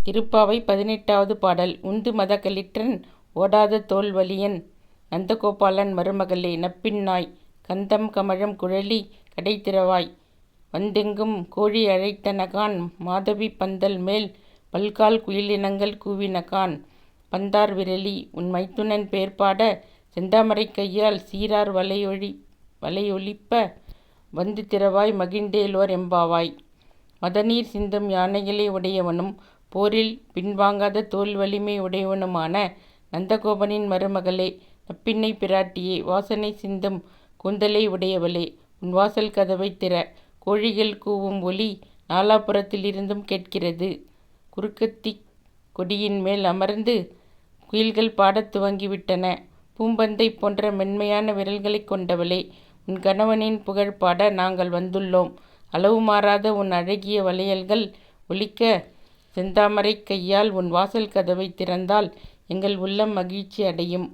திருப்பாவை 18வது பாடல். உந்து மதகளிற்றன் ஓடாத தோள்வலியன் நந்தகோபாலன் மருமகளே நப்பின்னாய் கந்தம் கமழும் குழலி கடைதிறவாய் வந்தெங்கும் கோழி அழைத்தனகான் மாதவி பந்தல் மேல் பல்கால் குயிலினங்கள் கூவினகான் பந்தார் விரலி உன் மைத்துனன் பேர்பாட செந்தாமரைக் கையால் சீரார் வலையொலிப்ப வந்து திறவாய் மகிழ்ந்தேலோர் எம்பாவாய். மதநீர் சிந்தும் யானைகளை உடையவனும் போரில் பின்வாங்காத தோல் வலிமை உடையவனுமான நந்தகோபனின் மருமகளே நப்பின்னை பிராட்டியே வாசனை சிந்தும் கூந்தலை உடையவளே உன் வாசல் கதவைத் திற. கோழிகள் கூவும் ஒலி நாலாபுறத்திலிருந்தும் கேட்கிறது. குறுக்கத்திக் கொடியின் மேல் அமர்ந்து குயில்கள் பாடத் துவங்கிவிட்டன. பூம்பந்தை போன்ற மென்மையான விரல்களைக் கொண்டவளே உன் கணவனின் புகழ் பாட நாங்கள் வந்துள்ளோம். அளவு மாறாத உன் அழகிய வளையல்கள் ஒலிக்க செந்தாமரைக் கையால் உன் வாசல் கதவைத் திறந்தால் எங்கள் உள்ளம் மகிழ்ச்சி அடையும்.